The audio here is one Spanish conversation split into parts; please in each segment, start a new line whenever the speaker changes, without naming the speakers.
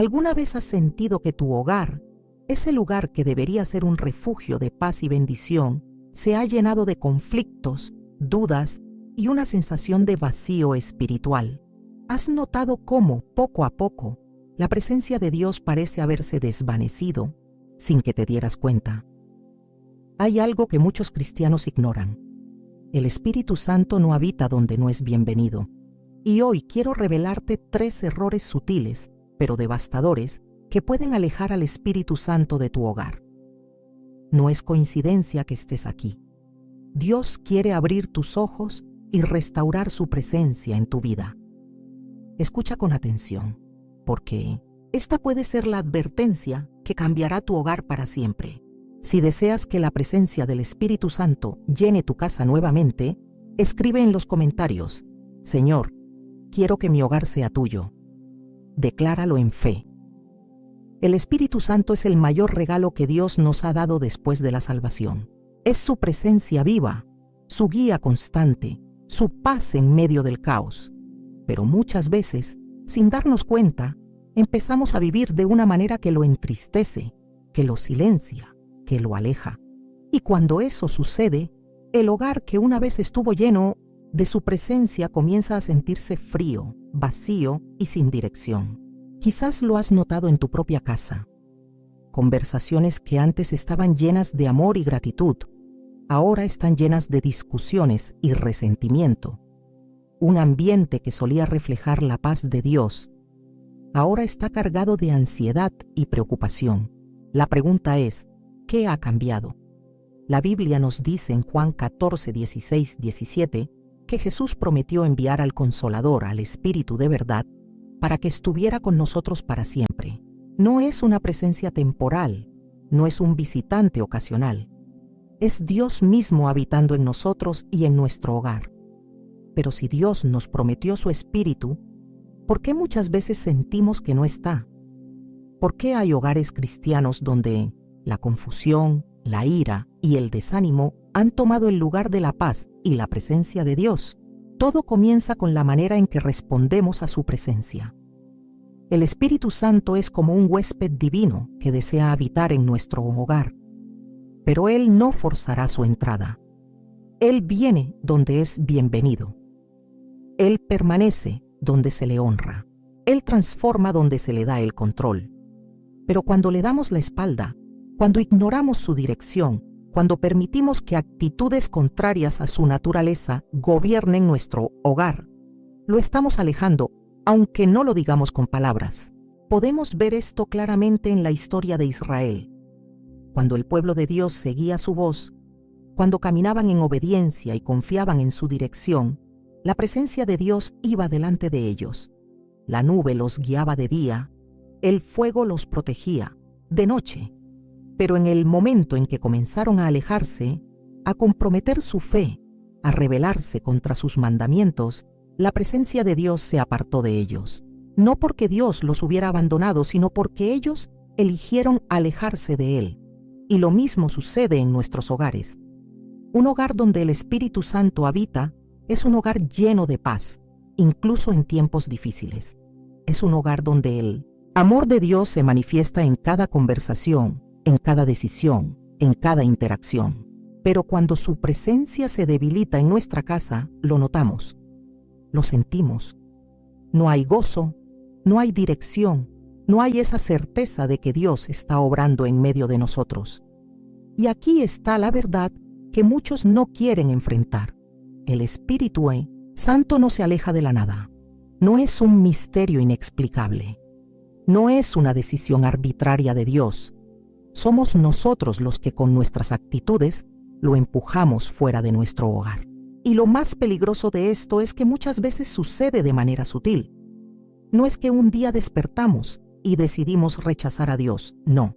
¿Alguna vez has sentido que tu hogar, ese lugar que debería ser un refugio de paz y bendición, se ha llenado de conflictos, dudas y una sensación de vacío espiritual? ¿Has notado cómo, poco a poco, la presencia de Dios parece haberse desvanecido sin que te dieras cuenta? Hay algo que muchos cristianos ignoran. El Espíritu Santo no habita donde no es bienvenido. Y hoy quiero revelarte 3 errores sutiles, pero devastadores, que pueden alejar al Espíritu Santo de tu hogar. No es coincidencia que estés aquí. Dios quiere abrir tus ojos y restaurar su presencia en tu vida. Escucha con atención, porque esta puede ser la advertencia que cambiará tu hogar para siempre. Si deseas que la presencia del Espíritu Santo llene tu casa nuevamente, escribe en los comentarios: Señor, quiero que mi hogar sea tuyo. Decláralo en fe. El Espíritu Santo es el mayor regalo que Dios nos ha dado después de la salvación. Es su presencia viva, su guía constante, su paz en medio del caos. Pero muchas veces, sin darnos cuenta, empezamos a vivir de una manera que lo entristece, que lo silencia, que lo aleja. Y cuando eso sucede, el hogar que una vez estuvo lleno de su presencia comienza a sentirse frío, vacío y sin dirección. Quizás lo has notado en tu propia casa. Conversaciones que antes estaban llenas de amor y gratitud, ahora están llenas de discusiones y resentimiento. Un ambiente que solía reflejar la paz de Dios, ahora está cargado de ansiedad y preocupación. La pregunta es: ¿qué ha cambiado? La Biblia nos dice en Juan 14, 16, 17, que Jesús prometió enviar al Consolador, al Espíritu de verdad, para que estuviera con nosotros para siempre. No es una presencia temporal, no es un visitante ocasional. Es Dios mismo habitando en nosotros y en nuestro hogar. Pero si Dios nos prometió su Espíritu, ¿por qué muchas veces sentimos que no está? ¿Por qué hay hogares cristianos donde la confusión, la ira y el desánimo han tomado el lugar de la paz y la presencia de Dios? Todo comienza con la manera en que respondemos a su presencia. El Espíritu Santo es como un huésped divino que desea habitar en nuestro hogar, pero Él no forzará su entrada. Él viene donde es bienvenido. Él permanece donde se le honra. Él transforma donde se le da el control. Pero cuando le damos la espalda, cuando ignoramos su dirección, cuando permitimos que actitudes contrarias a su naturaleza gobiernen nuestro hogar, lo estamos alejando, aunque no lo digamos con palabras. Podemos ver esto claramente en la historia de Israel. Cuando el pueblo de Dios seguía su voz, cuando caminaban en obediencia y confiaban en su dirección, la presencia de Dios iba delante de ellos. La nube los guiaba de día, el fuego los protegía de noche. Pero en el momento en que comenzaron a alejarse, a comprometer su fe, a rebelarse contra sus mandamientos, la presencia de Dios se apartó de ellos. No porque Dios los hubiera abandonado, sino porque ellos eligieron alejarse de Él. Y lo mismo sucede en nuestros hogares. Un hogar donde el Espíritu Santo habita es un hogar lleno de paz, incluso en tiempos difíciles. Es un hogar donde el amor de Dios se manifiesta en cada conversación, en cada decisión, en cada interacción. Pero cuando su presencia se debilita en nuestra casa, lo notamos, lo sentimos. No hay gozo, no hay dirección, no hay esa certeza de que Dios está obrando en medio de nosotros. Y aquí está la verdad que muchos no quieren enfrentar. El Espíritu Santo no se aleja de la nada. No es un misterio inexplicable. No es una decisión arbitraria de Dios. Somos nosotros los que con nuestras actitudes lo empujamos fuera de nuestro hogar. Y lo más peligroso de esto es que muchas veces sucede de manera sutil. No es que un día despertamos y decidimos rechazar a Dios, no.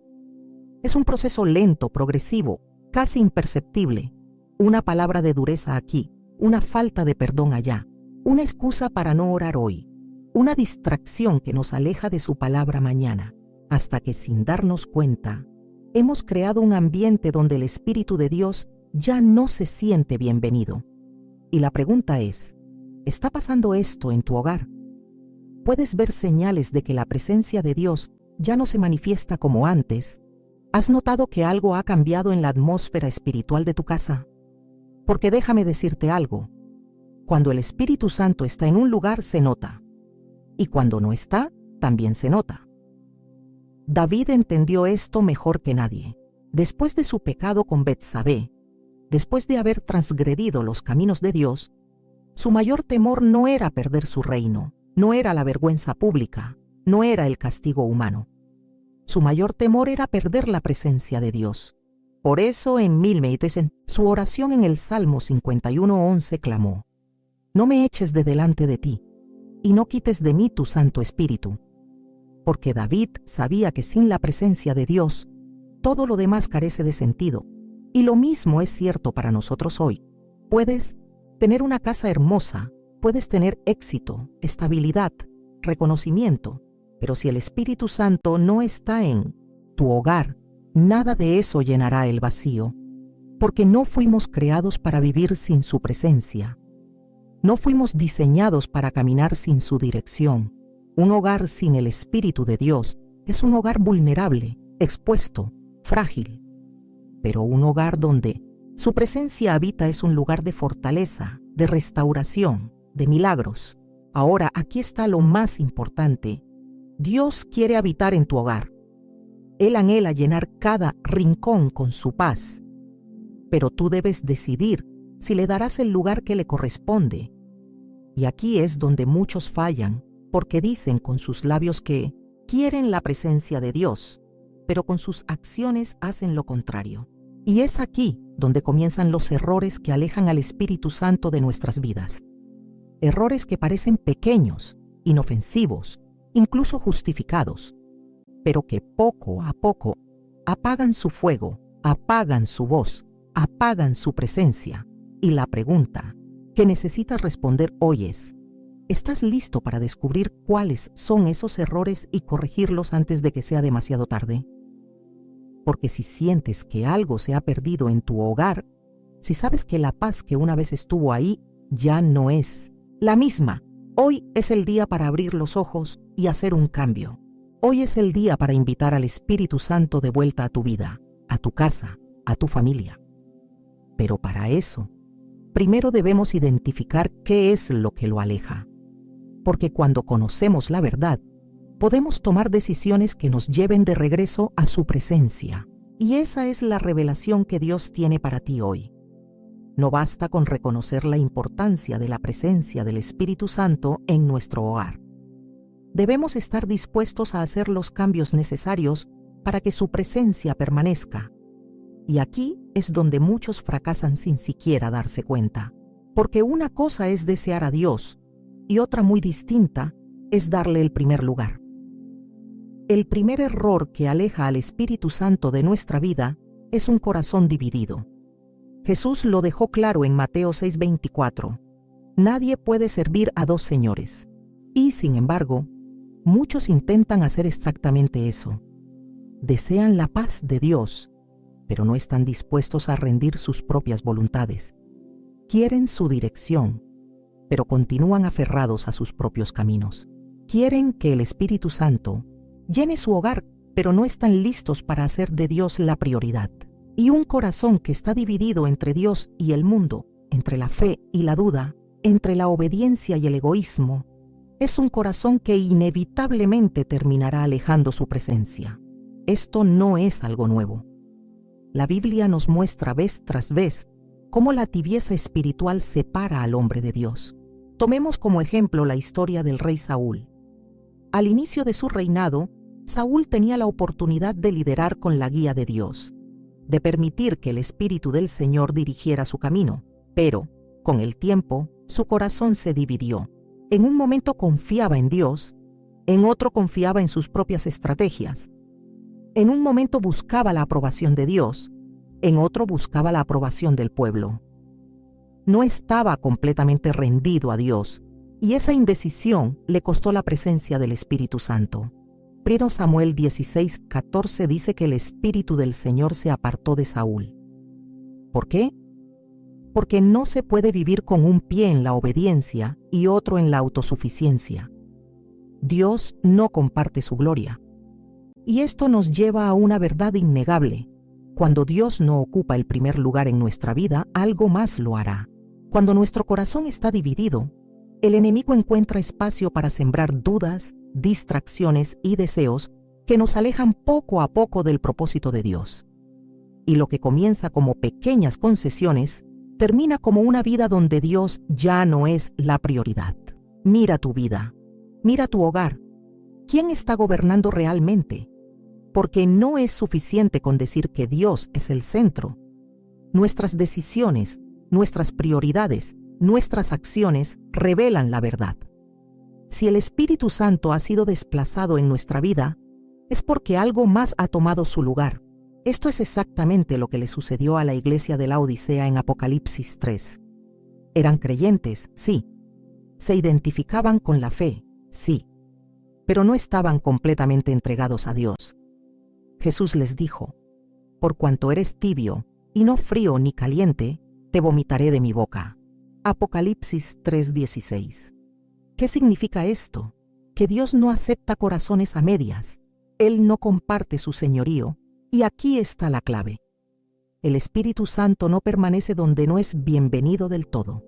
Es un proceso lento, progresivo, casi imperceptible. Una palabra de dureza aquí, una falta de perdón allá, una excusa para no orar hoy, una distracción que nos aleja de su palabra mañana, hasta que sin darnos cuenta, hemos creado un ambiente donde el Espíritu de Dios ya no se siente bienvenido. Y la pregunta es, ¿está pasando esto en tu hogar? puedes ver señales de que la presencia de Dios ya no se manifiesta como antes. ¿Has notado que algo ha cambiado en la atmósfera espiritual de tu casa? Porque déjame decirte algo. Cuando el Espíritu Santo está en un lugar, se nota. Y cuando no está, también se nota. David entendió esto mejor que nadie. Después de su pecado con Betsabé, después de haber transgredido los caminos de Dios, su mayor temor no era perder su reino, no era la vergüenza pública, no era el castigo humano. Su mayor temor era perder la presencia de Dios. Por eso en su oración en el Salmo 51:11 clamó: «No me eches de delante de ti, y no quites de mí tu Santo Espíritu». Porque David sabía que sin la presencia de Dios, todo lo demás carece de sentido. Y lo mismo es cierto para nosotros hoy. Puedes tener una casa hermosa, puedes tener éxito, estabilidad, reconocimiento, pero si el Espíritu Santo no está en tu hogar, nada de eso llenará el vacío, porque no fuimos creados para vivir sin su presencia. No fuimos diseñados para caminar sin su dirección. Un hogar sin el Espíritu de Dios es un hogar vulnerable, expuesto, frágil. Pero un hogar donde su presencia habita es un lugar de fortaleza, de restauración, de milagros. Ahora, aquí está lo más importante. Dios quiere habitar en tu hogar. Él anhela llenar cada rincón con su paz. Pero tú debes decidir si le darás el lugar que le corresponde. Y aquí es donde muchos fallan, porque dicen con sus labios que quieren la presencia de Dios, pero con sus acciones hacen lo contrario. Y es aquí donde comienzan los errores que alejan al Espíritu Santo de nuestras vidas. Errores que parecen pequeños, inofensivos, incluso justificados, pero que poco a poco apagan su fuego, apagan su voz, apagan su presencia. Y la pregunta que necesitas responder hoy es: ¿estás listo para descubrir cuáles son esos errores y corregirlos antes de que sea demasiado tarde? Porque si sientes que algo se ha perdido en tu hogar, si sabes que la paz que una vez estuvo ahí ya no es la misma, hoy es el día para abrir los ojos y hacer un cambio. Hoy es el día para invitar al Espíritu Santo de vuelta a tu vida, a tu casa, a tu familia. Pero para eso, primero debemos identificar qué es lo que lo aleja. Porque cuando conocemos la verdad, podemos tomar decisiones que nos lleven de regreso a su presencia. Y esa es la revelación que Dios tiene para ti hoy. No basta con reconocer la importancia de la presencia del Espíritu Santo en nuestro hogar. Debemos estar dispuestos a hacer los cambios necesarios para que su presencia permanezca. Y aquí es donde muchos fracasan sin siquiera darse cuenta. Porque una cosa es desear a Dios y otra muy distinta es darle el primer lugar. El primer error que aleja al Espíritu Santo de nuestra vida es un corazón dividido. Jesús lo dejó claro en Mateo 6:24. Nadie puede servir a dos señores. Y, sin embargo, muchos intentan hacer exactamente eso. Desean la paz de Dios, pero no están dispuestos a rendir sus propias voluntades. Quieren su dirección, pero continúan aferrados a sus propios caminos. Quieren que el Espíritu Santo llene su hogar, pero no están listos para hacer de Dios la prioridad. Y un corazón que está dividido entre Dios y el mundo, entre la fe y la duda, entre la obediencia y el egoísmo, es un corazón que inevitablemente terminará alejando su presencia. Esto no es algo nuevo. La Biblia nos muestra vez tras vez cómo la tibieza espiritual separa al hombre de Dios. Tomemos como ejemplo la historia del rey Saúl. Al inicio de su reinado, Saúl tenía la oportunidad de liderar con la guía de Dios, de permitir que el Espíritu del Señor dirigiera su camino, pero, con el tiempo, su corazón se dividió. En un momento confiaba en Dios, en otro confiaba en sus propias estrategias. En un momento buscaba la aprobación de Dios, en otro buscaba la aprobación del pueblo. No estaba completamente rendido a Dios, y esa indecisión le costó la presencia del Espíritu Santo. 1 Samuel 16:14 dice que el Espíritu del Señor se apartó de Saúl. ¿Por qué? Porque no se puede vivir con un pie en la obediencia y otro en la autosuficiencia. Dios no comparte su gloria. Y esto nos lleva a una verdad innegable. Cuando Dios no ocupa el primer lugar en nuestra vida, algo más lo hará. Cuando nuestro corazón está dividido, el enemigo encuentra espacio para sembrar dudas, distracciones y deseos que nos alejan poco a poco del propósito de Dios. Y lo que comienza como pequeñas concesiones, termina como una vida donde Dios ya no es la prioridad. Mira tu vida, mira tu hogar. ¿Quién está gobernando realmente? Porque no es suficiente con decir que Dios es el centro. Nuestras decisiones, nuestras prioridades, nuestras acciones revelan la verdad. Si el Espíritu Santo ha sido desplazado en nuestra vida, es porque algo más ha tomado su lugar. Esto es exactamente lo que le sucedió a la iglesia de la Odisea en Apocalipsis 3. Eran creyentes, sí. Se identificaban con la fe, sí. Pero no estaban completamente entregados a Dios. Jesús les dijo: por cuanto eres tibio, y no frío ni caliente, te vomitaré de mi boca. Apocalipsis 3:16. ¿Qué significa esto? Que Dios no acepta corazones a medias. Él no comparte su señorío. Y aquí está la clave. El Espíritu Santo no permanece donde no es bienvenido del todo.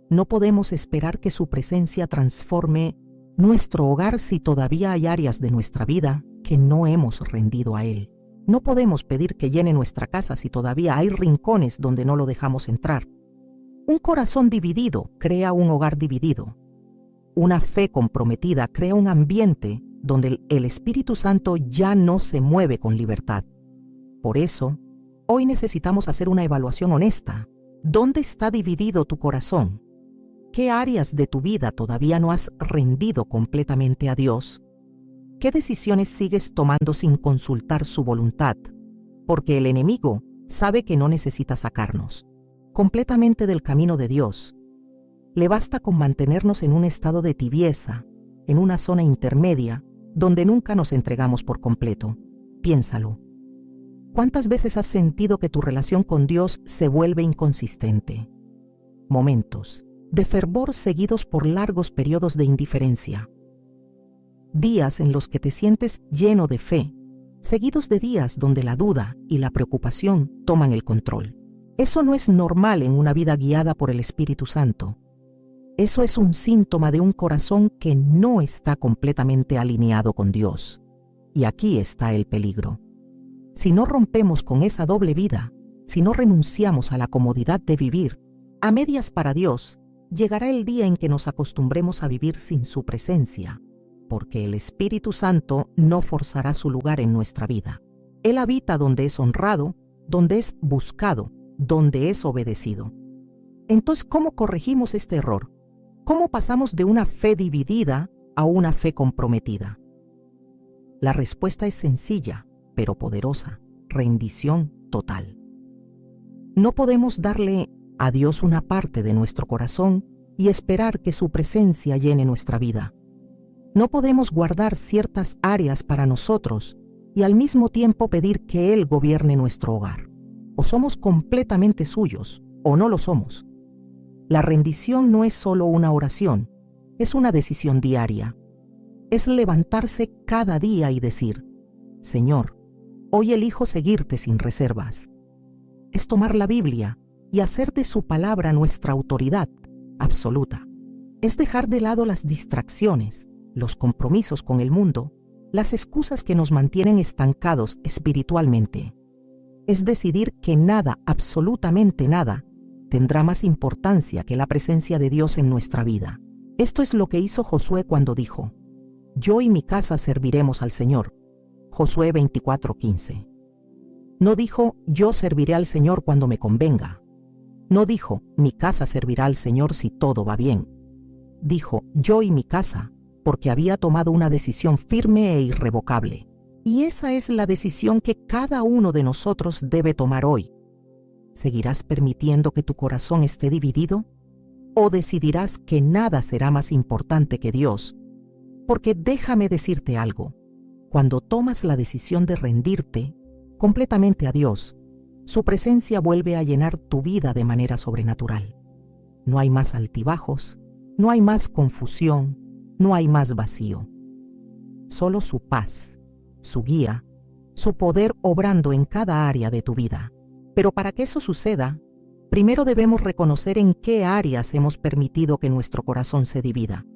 No podemos esperar que su presencia transforme nuestro hogar si todavía hay áreas de nuestra vida que no hemos rendido a Él. No podemos pedir que llene nuestra casa si todavía hay rincones donde no lo dejamos entrar. Un corazón dividido crea un hogar dividido. Una fe comprometida crea un ambiente donde el Espíritu Santo ya no se mueve con libertad. Por eso, hoy necesitamos hacer una evaluación honesta. ¿Dónde está dividido tu corazón? ¿Qué áreas de tu vida todavía no has rendido completamente a Dios? ¿Qué decisiones sigues tomando sin consultar su voluntad? Porque el enemigo sabe que no necesita sacarnos completamente del camino de Dios. Le basta con mantenernos en un estado de tibieza, en una zona intermedia, donde nunca nos entregamos por completo. Piénsalo. ¿Cuántas veces has sentido que tu relación con Dios se vuelve inconsistente? Momentos de fervor seguidos por largos periodos de indiferencia. Días en los que te sientes lleno de fe, seguidos de días donde la duda y la preocupación toman el control. Eso no es normal en una vida guiada por el Espíritu Santo. Eso es un síntoma de un corazón que no está completamente alineado con Dios. Y aquí está el peligro. Si no rompemos con esa doble vida, si no renunciamos a la comodidad de vivir a medias para Dios, llegará el día en que nos acostumbremos a vivir sin su presencia, porque el Espíritu Santo no forzará su lugar en nuestra vida. Él habita donde es honrado, donde es buscado, donde es obedecido. Entonces, ¿cómo corregimos este error? ¿Cómo pasamos de una fe dividida a una fe comprometida? La respuesta es sencilla, pero poderosa: rendición total. No podemos darle a Dios una parte de nuestro corazón y esperar que su presencia llene nuestra vida. No podemos guardar ciertas áreas para nosotros y al mismo tiempo pedir que Él gobierne nuestro hogar. O somos completamente suyos, o no lo somos. La rendición no es solo una oración, es una decisión diaria. Es levantarse cada día y decir: Señor, hoy elijo seguirte sin reservas. Es tomar la Biblia y hacer de su palabra nuestra autoridad absoluta. Es dejar de lado las distracciones, los compromisos con el mundo, las excusas que nos mantienen estancados espiritualmente. Es decidir que nada, absolutamente nada, tendrá más importancia que la presencia de Dios en nuestra vida. Esto es lo que hizo Josué cuando dijo: Yo y mi casa serviremos al Señor. Josué 24:15. No dijo: Yo serviré al Señor cuando me convenga. No dijo: Mi casa servirá al Señor si todo va bien. Dijo: Yo y mi casa, porque había tomado una decisión firme e irrevocable. Y esa es la decisión que cada uno de nosotros debe tomar hoy. ¿Seguirás permitiendo que tu corazón esté dividido? ¿O decidirás que nada será más importante que Dios? Porque déjame decirte algo: cuando tomas la decisión de rendirte completamente a Dios, su presencia vuelve a llenar tu vida de manera sobrenatural. No hay más altibajos, no hay más confusión, no hay más vacío. solo su paz, su guía, su poder obrando en cada área de tu vida. Pero para que eso suceda, primero debemos reconocer en qué áreas hemos permitido que nuestro corazón se divida.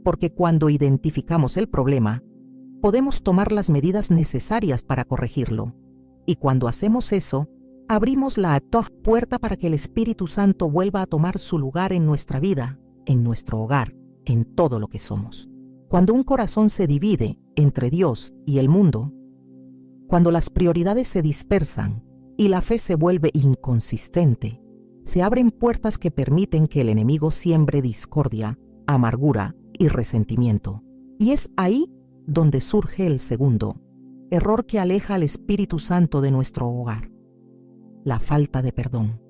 Porque cuando identificamos el problema, podemos tomar las medidas necesarias para corregirlo. Y cuando hacemos eso, abrimos la puerta para que el Espíritu Santo vuelva a tomar su lugar en nuestra vida, en nuestro hogar, en todo lo que somos. Cuando un corazón se divide entre Dios y el mundo, cuando las prioridades se dispersan y la fe se vuelve inconsistente, se abren puertas que permiten que el enemigo siembre discordia, amargura y resentimiento. Y es ahí donde surge el segundo error que aleja al Espíritu Santo de nuestro hogar: la falta de perdón.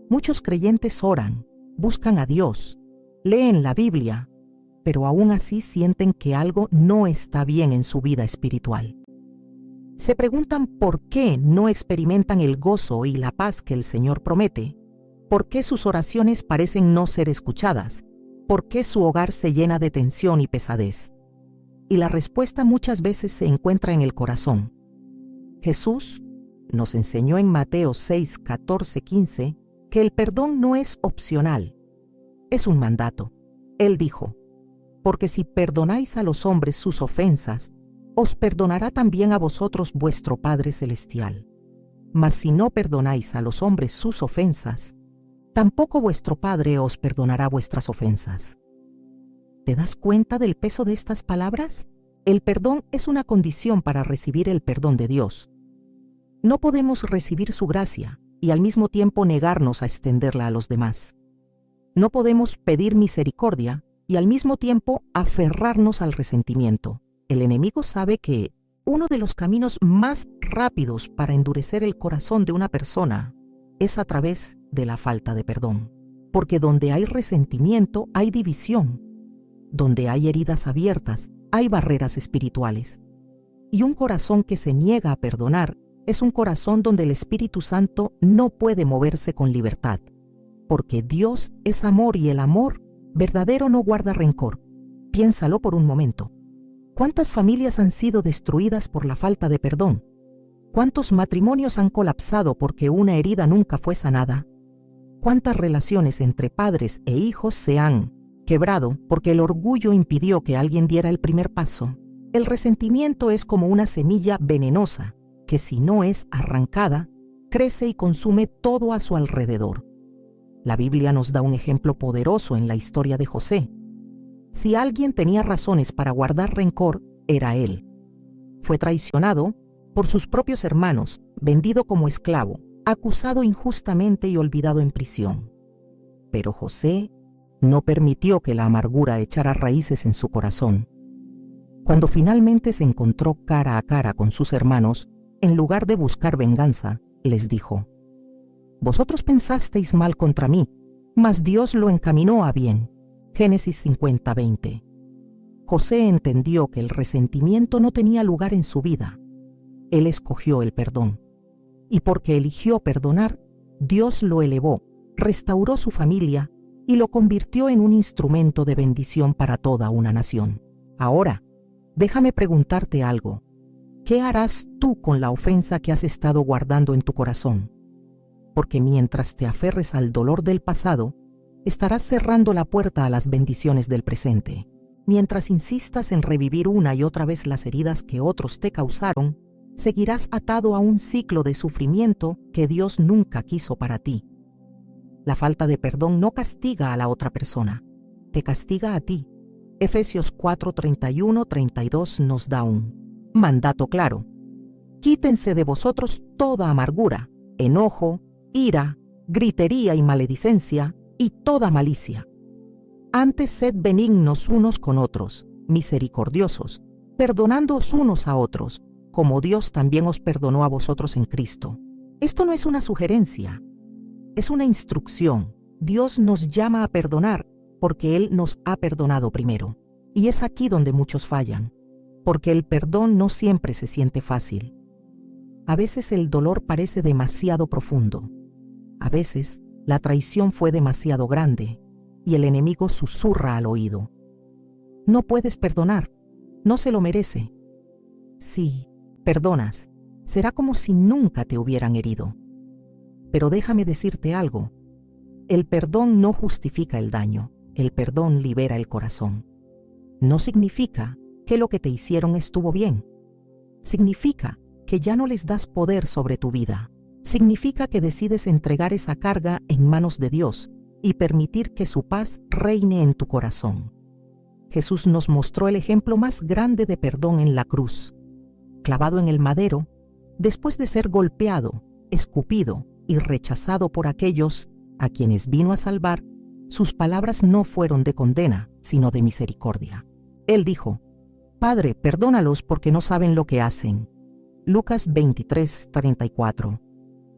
Muchos creyentes oran, buscan a Dios, leen la Biblia, pero aún así sienten que algo no está bien en su vida espiritual. Se preguntan por qué no experimentan el gozo y la paz que el Señor promete, por qué sus oraciones parecen no ser escuchadas, por qué su hogar se llena de tensión y pesadez. Y la respuesta muchas veces se encuentra en el corazón. Jesús nos enseñó en Mateo 6, 14, 15 que el perdón no es opcional, es un mandato. Él dijo: porque si perdonáis a los hombres sus ofensas, os perdonará también a vosotros vuestro Padre Celestial. Mas si no perdonáis a los hombres sus ofensas, tampoco vuestro Padre os perdonará vuestras ofensas. ¿Te das cuenta del peso de estas palabras? El perdón es una condición para recibir el perdón de Dios. No podemos recibir su gracia y al mismo tiempo negarnos a extenderla a los demás. No podemos pedir misericordia y al mismo tiempo aferrarnos al resentimiento. El enemigo sabe que uno de los caminos más rápidos para endurecer el corazón de una persona es a través de la falta de perdón. Porque donde hay resentimiento hay división. Donde hay heridas abiertas hay barreras espirituales. Y un corazón que se niega a perdonar es un corazón donde el Espíritu Santo no puede moverse con libertad. Porque Dios es amor y el amor verdadero no guarda rencor. Piénsalo por un momento. ¿Cuántas familias han sido destruidas por la falta de perdón? ¿Cuántos matrimonios han colapsado porque una herida nunca fue sanada? ¿Cuántas relaciones entre padres e hijos se han quebrado porque el orgullo impidió que alguien diera el primer paso? El resentimiento es como una semilla venenosa que, si no es arrancada, crece y consume todo a su alrededor. La Biblia nos da un ejemplo poderoso en la historia de José. Si alguien tenía razones para guardar rencor, era él. Fue traicionado por sus propios hermanos, vendido como esclavo, acusado injustamente y olvidado en prisión. Pero José no permitió que la amargura echara raíces en su corazón. Cuando finalmente se encontró cara a cara con sus hermanos, en lugar de buscar venganza, les dijo: vosotros pensasteis mal contra mí, mas Dios lo encaminó a bien. Génesis 50, 20. José entendió que el resentimiento no tenía lugar en su vida. Él escogió el perdón. Y porque eligió perdonar, Dios lo elevó, restauró su familia y lo convirtió en un instrumento de bendición para toda una nación. Ahora, déjame preguntarte algo. ¿Qué harás tú con la ofensa que has estado guardando en tu corazón? Porque mientras te aferres al dolor del pasado, estarás cerrando la puerta a las bendiciones del presente. Mientras insistas en revivir una y otra vez las heridas que otros te causaron, seguirás atado a un ciclo de sufrimiento que Dios nunca quiso para ti. La falta de perdón no castiga a la otra persona, te castiga a ti. Efesios 4, 31, 32 nos da un mandato claro. Quítense de vosotros toda amargura, enojo, ira, gritería y maledicencia, y toda malicia. Antes sed benignos unos con otros, misericordiosos, perdonándoos unos a otros, como Dios también os perdonó a vosotros en Cristo. Esto no es una sugerencia, es una instrucción. Dios nos llama a perdonar porque Él nos ha perdonado primero. Y es aquí donde muchos fallan, porque el perdón no siempre se siente fácil. A veces el dolor parece demasiado profundo. A veces la traición fue demasiado grande y el enemigo susurra al oído: no puedes perdonar, No se lo merece. Si perdonas, será como si nunca te hubieran herido. Pero déjame decirte algo. El perdón no justifica el daño. El perdón libera el corazón. No significa que lo que te hicieron estuvo bien. Significa que ya no les das poder sobre tu vida. Significa que decides entregar esa carga en manos de Dios y permitir que su paz reine en tu corazón. Jesús nos mostró el ejemplo más grande de perdón en la cruz. Clavado en el madero, después de ser golpeado, escupido y rechazado por aquellos a quienes vino a salvar, sus palabras no fueron de condena, sino de misericordia. Él dijo: Padre, perdónalos porque no saben lo que hacen. Lucas 23:34.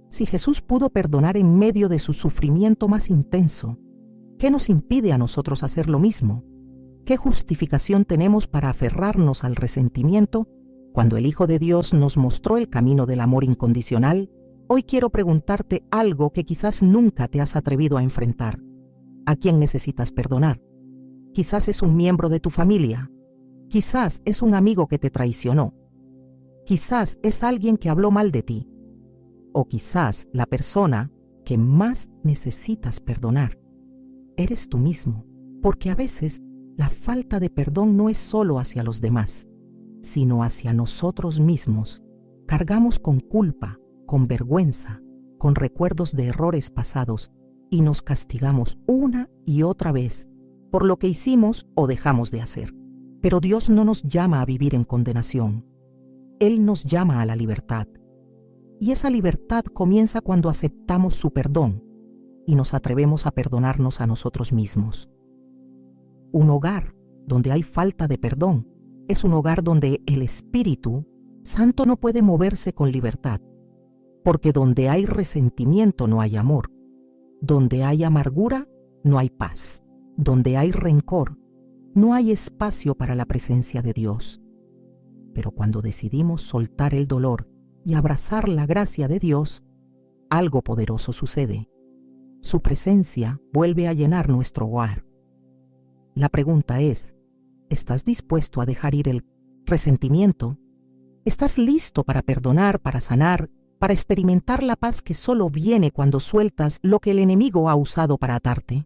Si Jesús pudo perdonar en medio de su sufrimiento más intenso, ¿qué nos impide a nosotros hacer lo mismo? ¿Qué justificación tenemos para aferrarnos al resentimiento cuando el Hijo de Dios nos mostró el camino del amor incondicional? Hoy quiero preguntarte algo que quizás nunca te has atrevido a enfrentar. ¿A quién necesitas perdonar? Quizás es un miembro de tu familia. Quizás es un amigo que te traicionó. Quizás es alguien que habló mal de ti. O quizás la persona que más necesitas perdonar eres tú mismo, porque a veces la falta de perdón no es solo hacia los demás, sino hacia nosotros mismos. Cargamos con culpa, con vergüenza, con recuerdos de errores pasados y nos castigamos una y otra vez por lo que hicimos o dejamos de hacer. Pero Dios no nos llama a vivir en condenación. Él nos llama a la libertad. Y esa libertad comienza cuando aceptamos su perdón y nos atrevemos a perdonarnos a nosotros mismos. Un hogar donde hay falta de perdón es un hogar donde el Espíritu Santo no puede moverse con libertad, porque donde hay resentimiento no hay amor, donde hay amargura no hay paz, donde hay rencor no hay espacio para la presencia de Dios. Pero cuando decidimos soltar el dolor y abrazar la gracia de Dios, algo poderoso sucede. Su presencia vuelve a llenar nuestro hogar. La pregunta es, ¿estás dispuesto a dejar ir el resentimiento? ¿Estás listo para perdonar, para sanar, para experimentar la paz que solo viene cuando sueltas lo que el enemigo ha usado para atarte?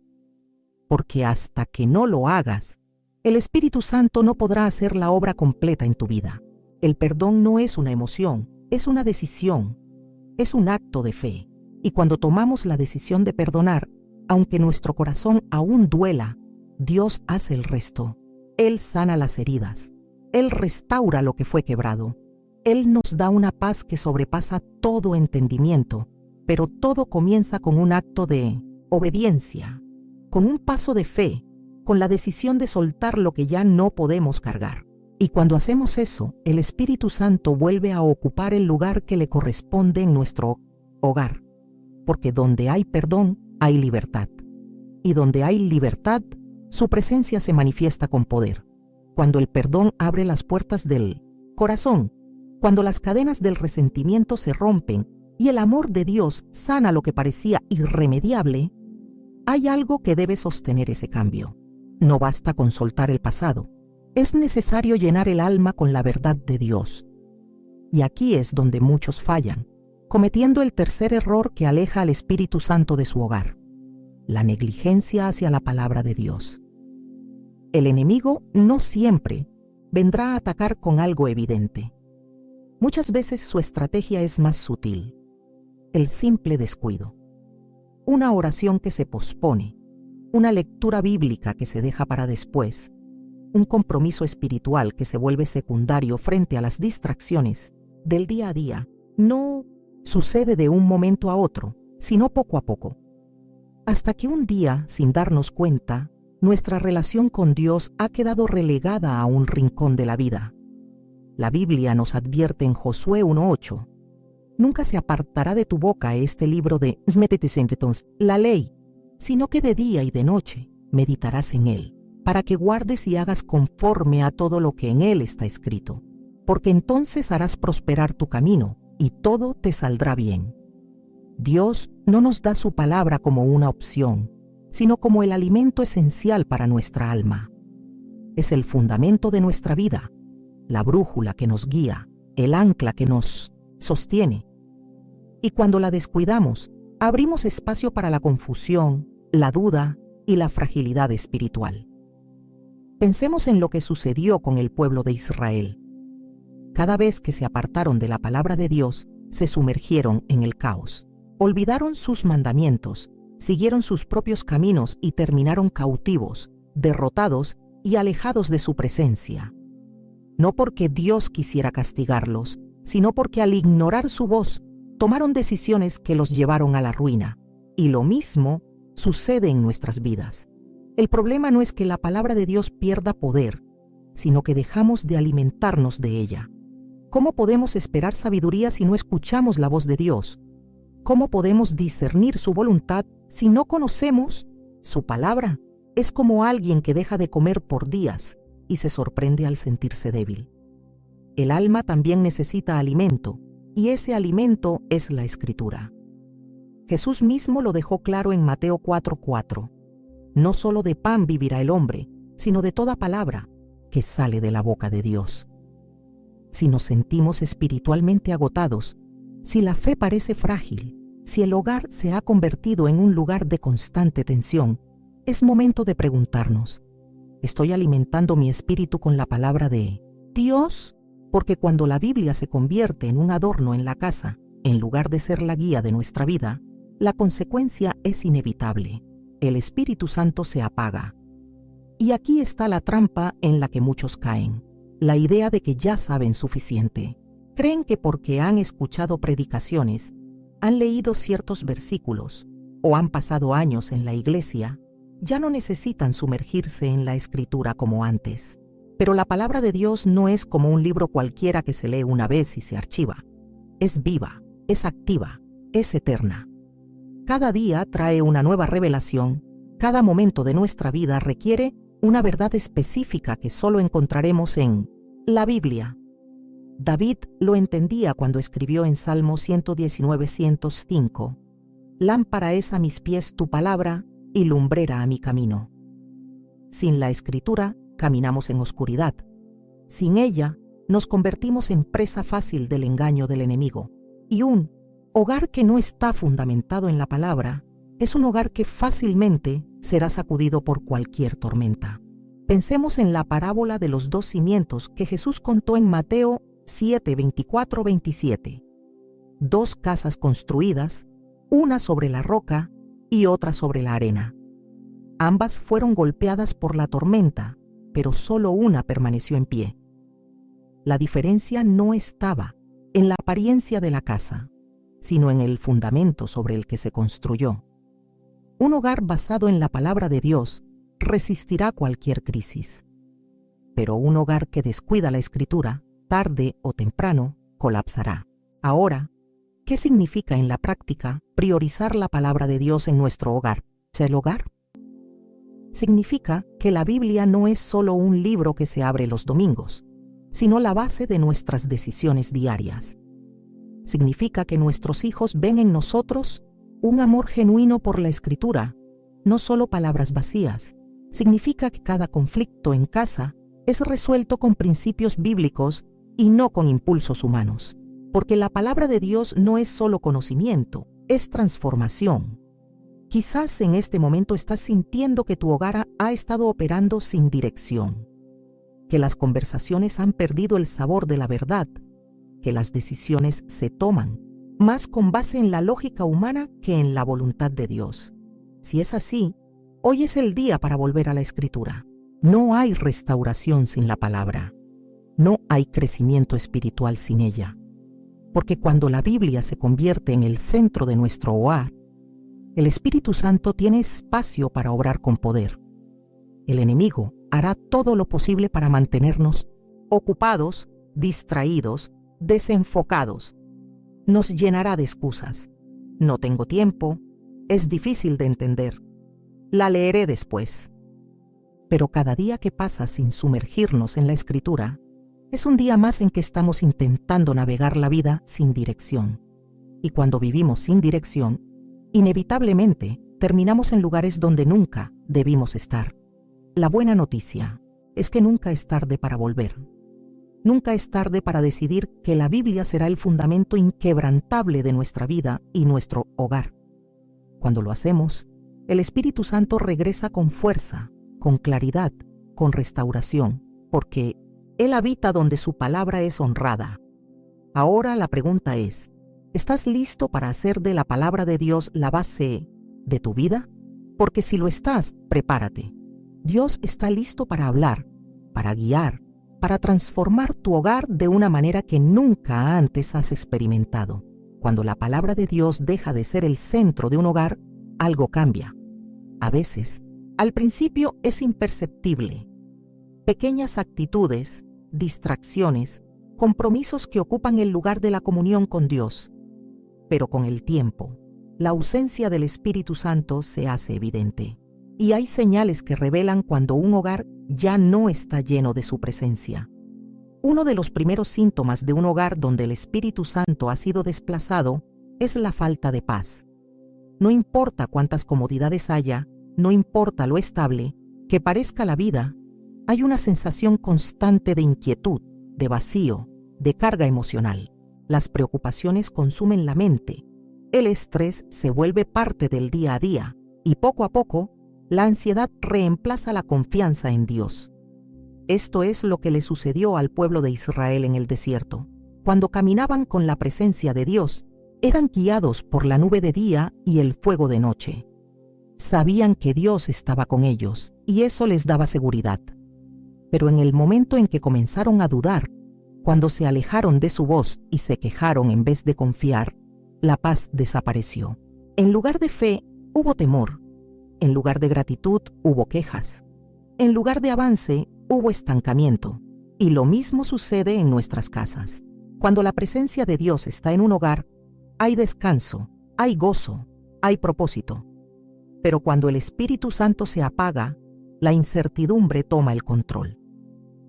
Porque hasta que no lo hagas, el Espíritu Santo no podrá hacer la obra completa en tu vida. El perdón no es una emoción, es una decisión, es un acto de fe. Y cuando tomamos la decisión de perdonar, aunque nuestro corazón aún duela, Dios hace el resto. Él sana las heridas. Él restaura lo que fue quebrado. Él nos da una paz que sobrepasa todo entendimiento, pero todo comienza con un acto de obediencia, con un paso de fe, con la decisión de soltar lo que ya no podemos cargar. Y cuando hacemos eso, el Espíritu Santo vuelve a ocupar el lugar que le corresponde en nuestro hogar, porque donde hay perdón, hay libertad. Y donde hay libertad, su presencia se manifiesta con poder. Cuando el perdón abre las puertas del corazón, cuando las cadenas del resentimiento se rompen y el amor de Dios sana lo que parecía irremediable, hay algo que debe sostener ese cambio. No basta con soltar el pasado. Es necesario llenar el alma con la verdad de Dios. Y aquí es donde muchos fallan, cometiendo el tercer error que aleja al Espíritu Santo de su hogar: la negligencia hacia la palabra de Dios. El enemigo no siempre vendrá a atacar con algo evidente. Muchas veces su estrategia es más sutil: el simple descuido, una oración que se pospone, una lectura bíblica que se deja para después, un compromiso espiritual que se vuelve secundario frente a las distracciones del día a día. No sucede de un momento a otro, sino poco a poco, hasta que un día, sin darnos cuenta, nuestra relación con Dios ha quedado relegada a un rincón de la vida. La Biblia nos advierte en Josué 1:8: nunca se apartará de tu boca este libro de la ley, sino que de día y de noche meditarás en él, para que guardes y hagas conforme a todo lo que en él está escrito, porque entonces harás prosperar tu camino y todo te saldrá bien. Dios no nos da su palabra como una opción, sino como el alimento esencial para nuestra alma. Es el fundamento de nuestra vida, la brújula que nos guía, el ancla que nos sostiene. Y cuando la descuidamos, abrimos espacio para la confusión, la duda y la fragilidad espiritual. Pensemos en lo que sucedió con el pueblo de Israel. Cada vez que se apartaron de la palabra de Dios, se sumergieron en el caos. Olvidaron sus mandamientos, siguieron sus propios caminos y terminaron cautivos, derrotados y alejados de su presencia. No porque Dios quisiera castigarlos, sino porque al ignorar su voz, tomaron decisiones que los llevaron a la ruina. Y lo mismo sucede en nuestras vidas. El problema no es que la palabra de Dios pierda poder, sino que dejamos de alimentarnos de ella. ¿Cómo podemos esperar sabiduría si no escuchamos la voz de Dios? ¿Cómo podemos discernir su voluntad si no conocemos su palabra? Es como alguien que deja de comer por días y se sorprende al sentirse débil. El alma también necesita alimento, y ese alimento es la Escritura. Jesús mismo lo dejó claro en Mateo 4:4. No solo de pan vivirá el hombre, sino de toda palabra que sale de la boca de Dios. Si nos sentimos espiritualmente agotados, si la fe parece frágil, si el hogar se ha convertido en un lugar de constante tensión, es momento de preguntarnos, ¿estoy alimentando mi espíritu con la palabra de Dios? Porque cuando la Biblia se convierte en un adorno en la casa, en lugar de ser la guía de nuestra vida, la consecuencia es inevitable. El Espíritu Santo se apaga. Y aquí está la trampa en la que muchos caen, la idea de que ya saben suficiente. Creen que porque han escuchado predicaciones, han leído ciertos versículos o han pasado años en la iglesia, ya no necesitan sumergirse en la Escritura como antes. Pero la palabra de Dios no es como un libro cualquiera que se lee una vez y se archiva. Es viva, es activa, es eterna. Cada día trae una nueva revelación, cada momento de nuestra vida requiere una verdad específica que solo encontraremos en la Biblia. David lo entendía cuando escribió en Salmo 119:105, «Lámpara es a mis pies tu palabra y lumbrera a mi camino». Sin la Escritura, caminamos en oscuridad. Sin ella, nos convertimos en presa fácil del engaño del enemigo. Y un hogar que no está fundamentado en la palabra es un hogar que fácilmente será sacudido por cualquier tormenta. Pensemos en la parábola de los dos cimientos que Jesús contó en Mateo 7:24-27. Dos casas construidas, una sobre la roca y otra sobre la arena. Ambas fueron golpeadas por la tormenta, pero solo una permaneció en pie. La diferencia no estaba en la apariencia de la casa, sino en el fundamento sobre el que se construyó. Un hogar basado en la palabra de Dios resistirá cualquier crisis. Pero un hogar que descuida la Escritura, tarde o temprano, colapsará. Ahora, ¿qué significa en la práctica priorizar la palabra de Dios en nuestro hogar? ¿El hogar? Significa que la Biblia no es solo un libro que se abre los domingos, sino la base de nuestras decisiones diarias. Significa que nuestros hijos ven en nosotros un amor genuino por la Escritura, no solo palabras vacías. Significa que cada conflicto en casa es resuelto con principios bíblicos y no con impulsos humanos. Porque la palabra de Dios no es solo conocimiento, es transformación. Quizás en este momento estás sintiendo que tu hogar ha estado operando sin dirección, que las conversaciones han perdido el sabor de la verdad, que las decisiones se toman más con base en la lógica humana que en la voluntad de Dios. Si es así, hoy es el día para volver a la Escritura. No hay restauración sin la palabra. No hay crecimiento espiritual sin ella. Porque cuando la Biblia se convierte en el centro de nuestro hogar, el Espíritu Santo tiene espacio para obrar con poder. El enemigo hará todo lo posible para mantenernos ocupados, distraídos, desenfocados. Nos llenará de excusas. No tengo tiempo, es difícil de entender, la leeré después. Pero cada día que pasa sin sumergirnos en la Escritura, es un día más en que estamos intentando navegar la vida sin dirección. Y cuando vivimos sin dirección, inevitablemente terminamos en lugares donde nunca debimos estar. La buena noticia es que nunca es tarde para volver. Nunca es tarde para decidir que la Biblia será el fundamento inquebrantable de nuestra vida y nuestro hogar. Cuando lo hacemos, el Espíritu Santo regresa con fuerza, con claridad, con restauración, porque Él habita donde su palabra es honrada. Ahora la pregunta es, ¿estás listo para hacer de la palabra de Dios la base de tu vida? Porque si lo estás, prepárate. Dios está listo para hablar, para guiar, para transformar tu hogar de una manera que nunca antes has experimentado. Cuando la palabra de Dios deja de ser el centro de un hogar, algo cambia. A veces, al principio es imperceptible. Pequeñas actitudes, distracciones, compromisos que ocupan el lugar de la comunión con Dios. Pero con el tiempo, la ausencia del Espíritu Santo se hace evidente. Y hay señales que revelan cuando un hogar ya no está lleno de su presencia. Uno de los primeros síntomas de un hogar donde el Espíritu Santo ha sido desplazado es la falta de paz. No importa cuántas comodidades haya, no importa lo estable que parezca la vida, hay una sensación constante de inquietud, de vacío, de carga emocional. Las preocupaciones consumen la mente, el estrés se vuelve parte del día a día y poco a poco, la ansiedad reemplaza la confianza en Dios. Esto es lo que le sucedió al pueblo de Israel en el desierto. Cuando caminaban con la presencia de Dios, eran guiados por la nube de día y el fuego de noche. Sabían que Dios estaba con ellos y eso les daba seguridad. Pero en el momento en que comenzaron a dudar, cuando se alejaron de su voz y se quejaron en vez de confiar, la paz desapareció. En lugar de fe, hubo temor. En lugar de gratitud, hubo quejas. En lugar de avance, hubo estancamiento. Y lo mismo sucede en nuestras casas. Cuando la presencia de Dios está en un hogar, hay descanso, hay gozo, hay propósito. Pero cuando el Espíritu Santo se apaga, la incertidumbre toma el control.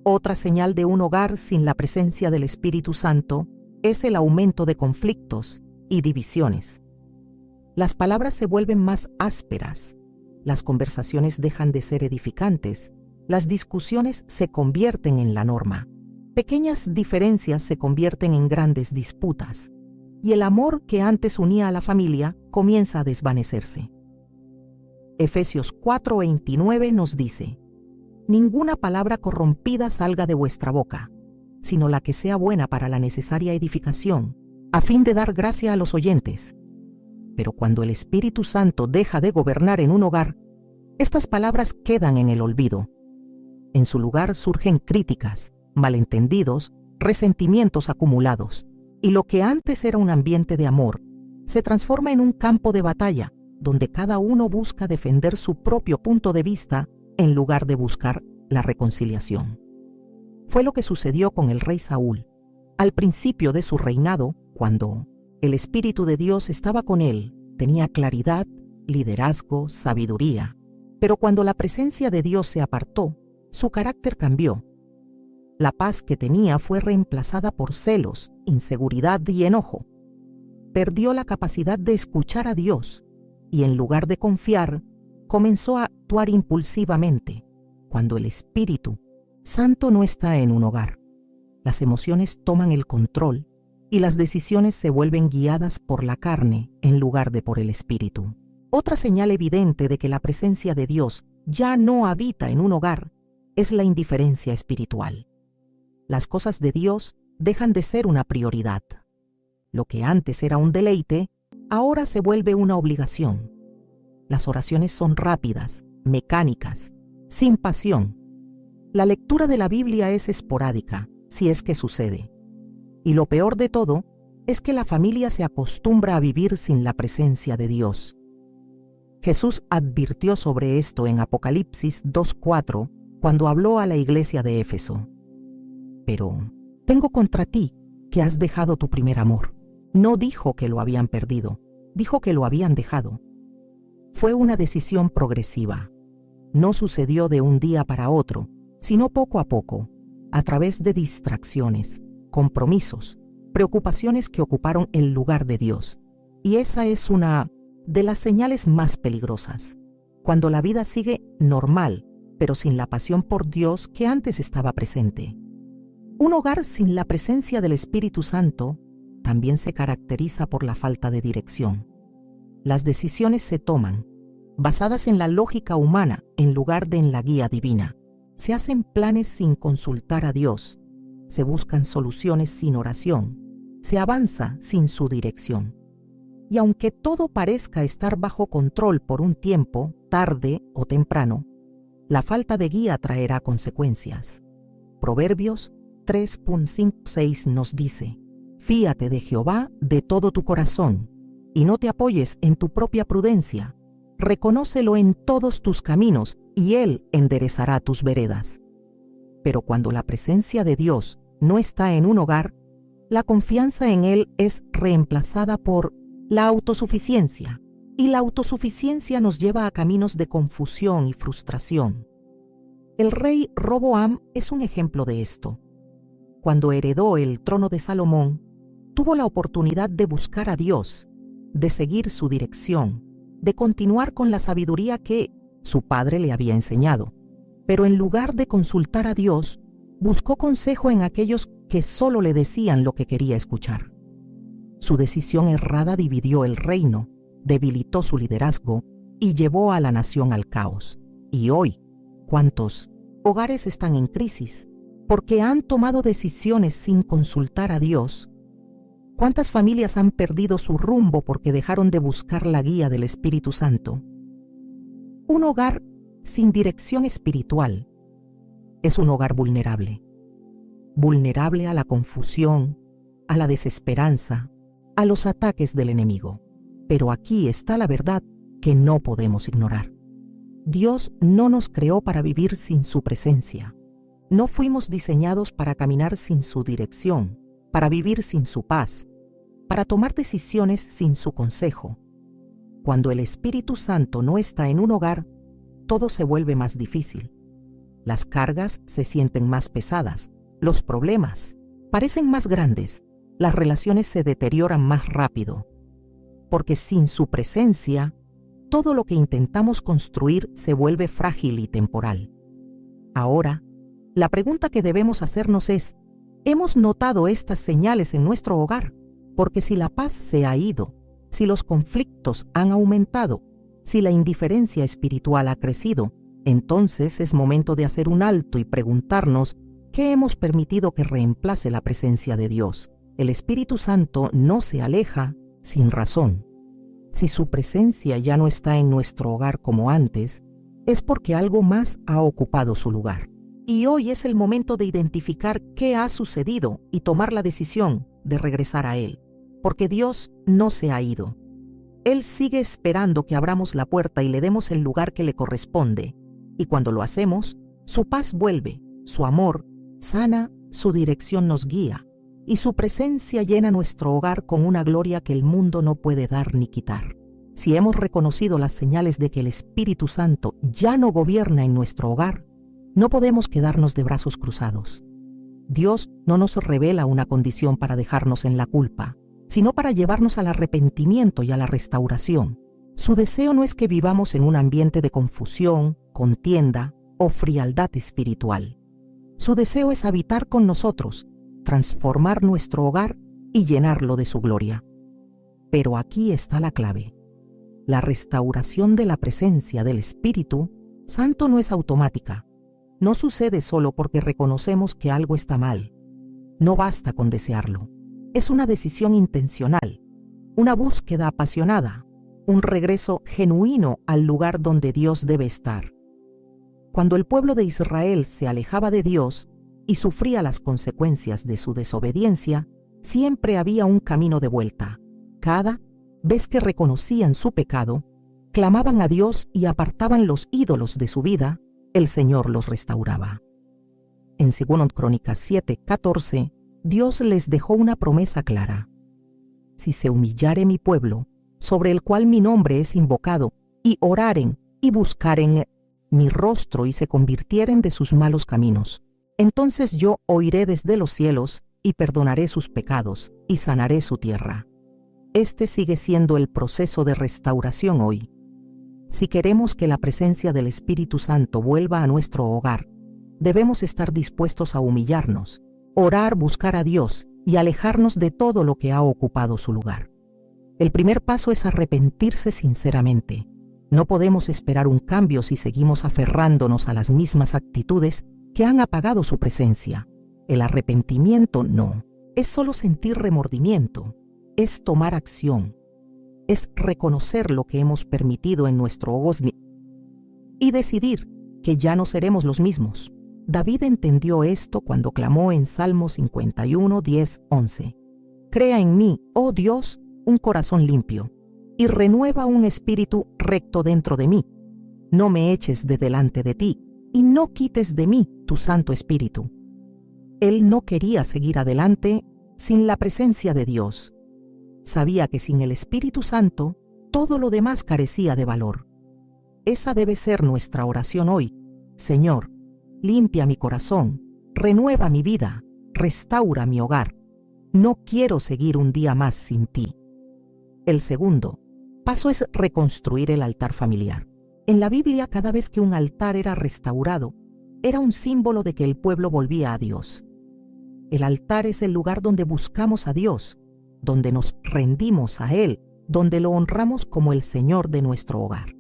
Otra señal de un hogar sin la presencia del Espíritu Santo es el aumento de conflictos y divisiones. Las palabras se vuelven más ásperas, las conversaciones dejan de ser edificantes, las discusiones se convierten en la norma. Pequeñas diferencias se convierten en grandes disputas, y el amor que antes unía a la familia comienza a desvanecerse. Efesios 4:29 nos dice: «Ninguna palabra corrompida salga de vuestra boca, sino la que sea buena para la necesaria edificación, a fin de dar gracia a los oyentes». Pero cuando el Espíritu Santo deja de gobernar en un hogar, estas palabras quedan en el olvido. En su lugar surgen críticas, malentendidos, resentimientos acumulados, y lo que antes era un ambiente de amor, se transforma en un campo de batalla, donde cada uno busca defender su propio punto de vista en lugar de buscar la reconciliación. Fue lo que sucedió con el rey Saúl. Al principio de su reinado, cuando el Espíritu de Dios estaba con él, tenía claridad, liderazgo, sabiduría. Pero cuando la presencia de Dios se apartó, su carácter cambió. La paz que tenía fue reemplazada por celos, inseguridad y enojo. Perdió la capacidad de escuchar a Dios y en lugar de confiar, comenzó a actuar impulsivamente. Cuando el Espíritu Santo no está en un hogar, las emociones toman el control y las decisiones se vuelven guiadas por la carne en lugar de por el Espíritu. Otra señal evidente de que la presencia de Dios ya no habita en un hogar es la indiferencia espiritual. Las cosas de Dios dejan de ser una prioridad. Lo que antes era un deleite, ahora se vuelve una obligación. Las oraciones son rápidas, mecánicas, sin pasión. La lectura de la Biblia es esporádica, si es que sucede. Y lo peor de todo es que la familia se acostumbra a vivir sin la presencia de Dios. Jesús advirtió sobre esto en Apocalipsis 2:4 cuando habló a la iglesia de Éfeso. Pero tengo contra ti que has dejado tu primer amor. No dijo que lo habían perdido, dijo que lo habían dejado. Fue una decisión progresiva. No sucedió de un día para otro, sino poco a poco, a través de distracciones, compromisos, preocupaciones que ocuparon el lugar de Dios. Y esa es una de las señales más peligrosas, cuando la vida sigue normal, pero sin la pasión por Dios que antes estaba presente. Un hogar sin la presencia del Espíritu Santo también se caracteriza por la falta de dirección. Las decisiones se toman basadas en la lógica humana en lugar de en la guía divina. Se hacen planes sin consultar a Dios. Se buscan soluciones sin oración. Se avanza sin su dirección. Y aunque todo parezca estar bajo control por un tiempo, tarde o temprano, la falta de guía traerá consecuencias. Proverbios 3.56 nos dice: Fíate de Jehová de todo tu corazón, y no te apoyes en tu propia prudencia. Reconócelo en todos tus caminos, y Él enderezará tus veredas. Pero cuando la presencia de Dios no está en un hogar, la confianza en Él es reemplazada por la autosuficiencia, y la autosuficiencia nos lleva a caminos de confusión y frustración. El rey Roboam es un ejemplo de esto. Cuando heredó el trono de Salomón, tuvo la oportunidad de buscar a Dios, de seguir su dirección, de continuar con la sabiduría que su padre le había enseñado. Pero en lugar de consultar a Dios, buscó consejo en aquellos que solo le decían lo que quería escuchar. Su decisión errada dividió el reino, debilitó su liderazgo y llevó a la nación al caos. Y hoy, ¿cuántos hogares están en crisis porque han tomado decisiones sin consultar a Dios? ¿Cuántas familias han perdido su rumbo porque dejaron de buscar la guía del Espíritu Santo? Un hogar sin dirección espiritual es un hogar vulnerable. Vulnerable a la confusión, a la desesperanza, a los ataques del enemigo. Pero aquí está la verdad que no podemos ignorar. Dios no nos creó para vivir sin su presencia. No fuimos diseñados para caminar sin su dirección, para vivir sin su paz, para tomar decisiones sin su consejo. Cuando el Espíritu Santo no está en un hogar, todo se vuelve más difícil. Las cargas se sienten más pesadas, los problemas parecen más grandes, las relaciones se deterioran más rápido. Porque sin su presencia, todo lo que intentamos construir se vuelve frágil y temporal. Ahora, la pregunta que debemos hacernos es: ¿hemos notado estas señales en nuestro hogar? Porque si la paz se ha ido, si los conflictos han aumentado, si la indiferencia espiritual ha crecido, entonces es momento de hacer un alto y preguntarnos qué hemos permitido que reemplace la presencia de Dios. El Espíritu Santo no se aleja sin razón. Si su presencia ya no está en nuestro hogar como antes, es porque algo más ha ocupado su lugar. Y hoy es el momento de identificar qué ha sucedido y tomar la decisión de regresar a Él, porque Dios no se ha ido. Él sigue esperando que abramos la puerta y le demos el lugar que le corresponde, y cuando lo hacemos, su paz vuelve, su amor sana, su dirección nos guía, y su presencia llena nuestro hogar con una gloria que el mundo no puede dar ni quitar. Si hemos reconocido las señales de que el Espíritu Santo ya no gobierna en nuestro hogar, no podemos quedarnos de brazos cruzados. Dios no nos revela una condición para dejarnos en la culpa, sino para llevarnos al arrepentimiento y a la restauración. Su deseo no es que vivamos en un ambiente de confusión, contienda o frialdad espiritual. Su deseo es habitar con nosotros, transformar nuestro hogar y llenarlo de su gloria. Pero aquí está la clave. La restauración de la presencia del Espíritu Santo no es automática. No sucede solo porque reconocemos que algo está mal. No basta con desearlo. Es una decisión intencional, una búsqueda apasionada, un regreso genuino al lugar donde Dios debe estar. Cuando el pueblo de Israel se alejaba de Dios y sufría las consecuencias de su desobediencia, siempre había un camino de vuelta. Cada vez que reconocían su pecado, clamaban a Dios y apartaban los ídolos de su vida, el Señor los restauraba. En 2 Crónicas 7:14, Dios les dejó una promesa clara. Si se humillare mi pueblo, sobre el cual mi nombre es invocado, y oraren y buscaren mi rostro y se convirtieren de sus malos caminos, entonces yo oiré desde los cielos y perdonaré sus pecados y sanaré su tierra. Este sigue siendo el proceso de restauración hoy. Si queremos que la presencia del Espíritu Santo vuelva a nuestro hogar, debemos estar dispuestos a humillarnos, orar, buscar a Dios y alejarnos de todo lo que ha ocupado su lugar. El primer paso es arrepentirse sinceramente. No podemos esperar un cambio si seguimos aferrándonos a las mismas actitudes que han apagado su presencia. El arrepentimiento no, es solo sentir remordimiento, es tomar acción, es reconocer lo que hemos permitido en nuestro hogar y decidir que ya no seremos los mismos. David entendió esto cuando clamó en Salmo 51, 10, 11. Crea en mí, oh Dios, un corazón limpio, y renueva un espíritu recto dentro de mí. No me eches de delante de ti, y no quites de mí tu Santo Espíritu. Él no quería seguir adelante sin la presencia de Dios. Sabía que sin el Espíritu Santo, todo lo demás carecía de valor. Esa debe ser nuestra oración hoy. Señor, limpia mi corazón, renueva mi vida, restaura mi hogar. No quiero seguir un día más sin ti. El segundo paso es reconstruir el altar familiar. En la Biblia, cada vez que un altar era restaurado, era un símbolo de que el pueblo volvía a Dios. El altar es el lugar donde buscamos a Dios, donde nos rendimos a Él, donde lo honramos como el Señor de nuestro hogar.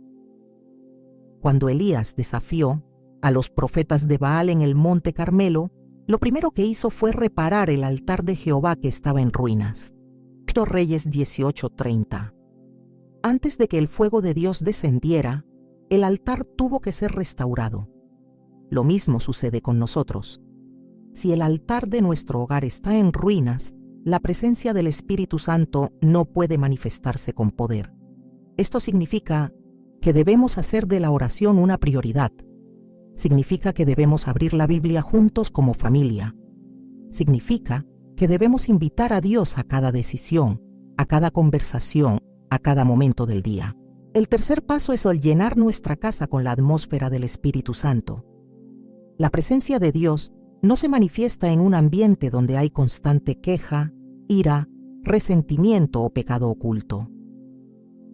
Cuando Elías desafió a los profetas de Baal en el monte Carmelo, lo primero que hizo fue reparar el altar de Jehová que estaba en ruinas. Reyes 18:30. Antes de que el fuego de Dios descendiera, el altar tuvo que ser restaurado. Lo mismo sucede con nosotros. Si el altar de nuestro hogar está en ruinas, la presencia del Espíritu Santo no puede manifestarse con poder. Esto significa que debemos hacer de la oración una prioridad. Significa que debemos abrir la Biblia juntos como familia. Significa que debemos invitar a Dios a cada decisión, a cada conversación, a cada momento del día. El tercer paso es el llenar nuestra casa con la atmósfera del Espíritu Santo. La presencia de Dios no se manifiesta en un ambiente donde hay constante queja, ira, resentimiento o pecado oculto.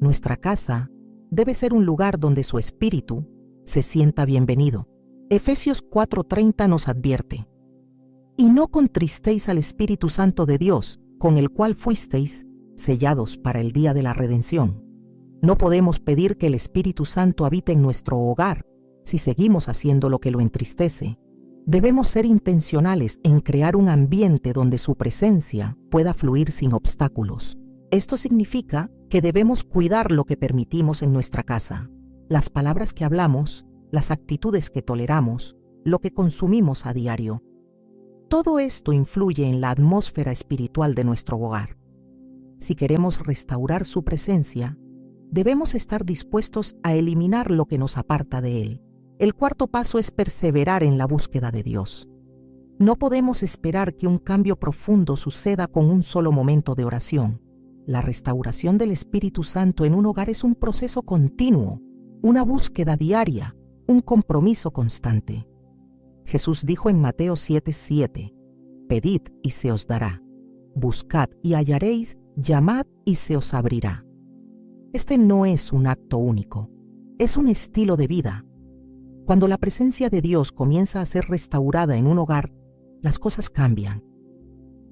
Nuestra casa debe ser un lugar donde su Espíritu se sienta bienvenido. Efesios 4:30 nos advierte: y no contristéis al Espíritu Santo de Dios, con el cual fuisteis sellados para el día de la redención. No podemos pedir que el Espíritu Santo habite en nuestro hogar si seguimos haciendo lo que lo entristece. Debemos ser intencionales en crear un ambiente donde su presencia pueda fluir sin obstáculos. Esto significa que debemos cuidar lo que permitimos en nuestra casa, las palabras que hablamos, las actitudes que toleramos, lo que consumimos a diario. Todo esto influye en la atmósfera espiritual de nuestro hogar. Si queremos restaurar su presencia, debemos estar dispuestos a eliminar lo que nos aparta de Él. El cuarto paso es perseverar en la búsqueda de Dios. No podemos esperar que un cambio profundo suceda con un solo momento de oración. La restauración del Espíritu Santo en un hogar es un proceso continuo, una búsqueda diaria, un compromiso constante. Jesús dijo en Mateo 7:7, pedid y se os dará, buscad y hallaréis, llamad y se os abrirá. Este no es un acto único, es un estilo de vida. Cuando la presencia de Dios comienza a ser restaurada en un hogar, las cosas cambian.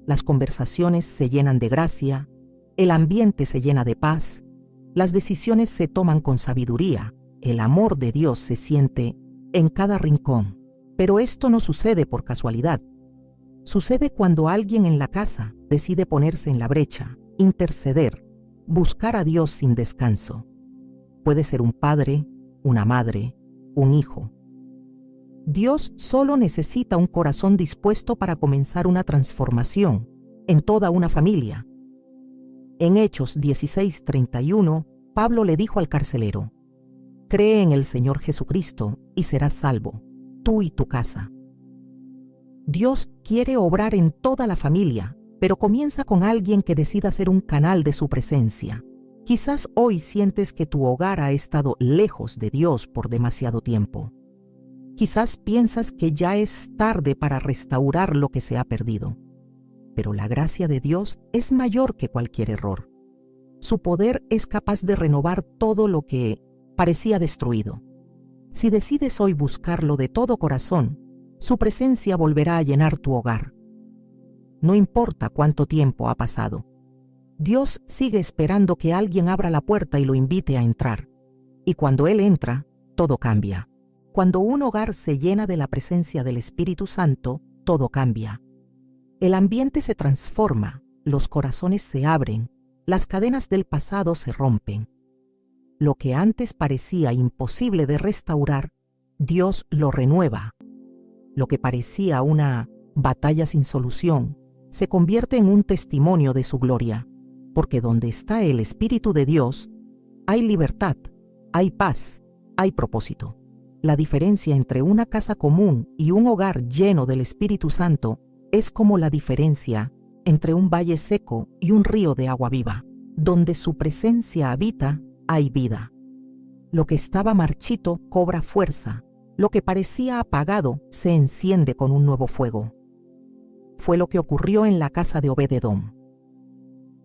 Las conversaciones se llenan de gracia, el ambiente se llena de paz, las decisiones se toman con sabiduría, el amor de Dios se siente en cada rincón. Pero esto no sucede por casualidad. Sucede cuando alguien en la casa decide ponerse en la brecha, interceder, buscar a Dios sin descanso. Puede ser un padre, una madre, un hijo. Dios solo necesita un corazón dispuesto para comenzar una transformación en toda una familia. En Hechos 16:31, Pablo le dijo al carcelero: cree en el Señor Jesucristo y serás salvo, tú y tu casa. Dios quiere obrar en toda la familia, pero comienza con alguien que decida ser un canal de su presencia. Quizás hoy sientes que tu hogar ha estado lejos de Dios por demasiado tiempo. Quizás piensas que ya es tarde para restaurar lo que se ha perdido. Pero la gracia de Dios es mayor que cualquier error. Su poder es capaz de renovar todo lo que parecía destruido. Si decides hoy buscarlo de todo corazón, su presencia volverá a llenar tu hogar. no importa cuánto tiempo ha pasado. Dios sigue esperando que alguien abra la puerta y lo invite a entrar. Y cuando Él entra, todo cambia. Cuando un hogar se llena de la presencia del Espíritu Santo, todo cambia. El ambiente se transforma, los corazones se abren, las cadenas del pasado se rompen. Lo que antes parecía imposible de restaurar, Dios lo renueva. Lo que parecía una batalla sin solución, se convierte en un testimonio de su gloria, porque donde está el Espíritu de Dios, hay libertad, hay paz, hay propósito. La diferencia entre una casa común y un hogar lleno del Espíritu Santo es como la diferencia entre un valle seco y un río de agua viva. Donde su presencia habita, hay vida. Lo que estaba marchito cobra fuerza. Lo que parecía apagado se enciende con un nuevo fuego. Fue lo que ocurrió en la casa de Obed-Edom.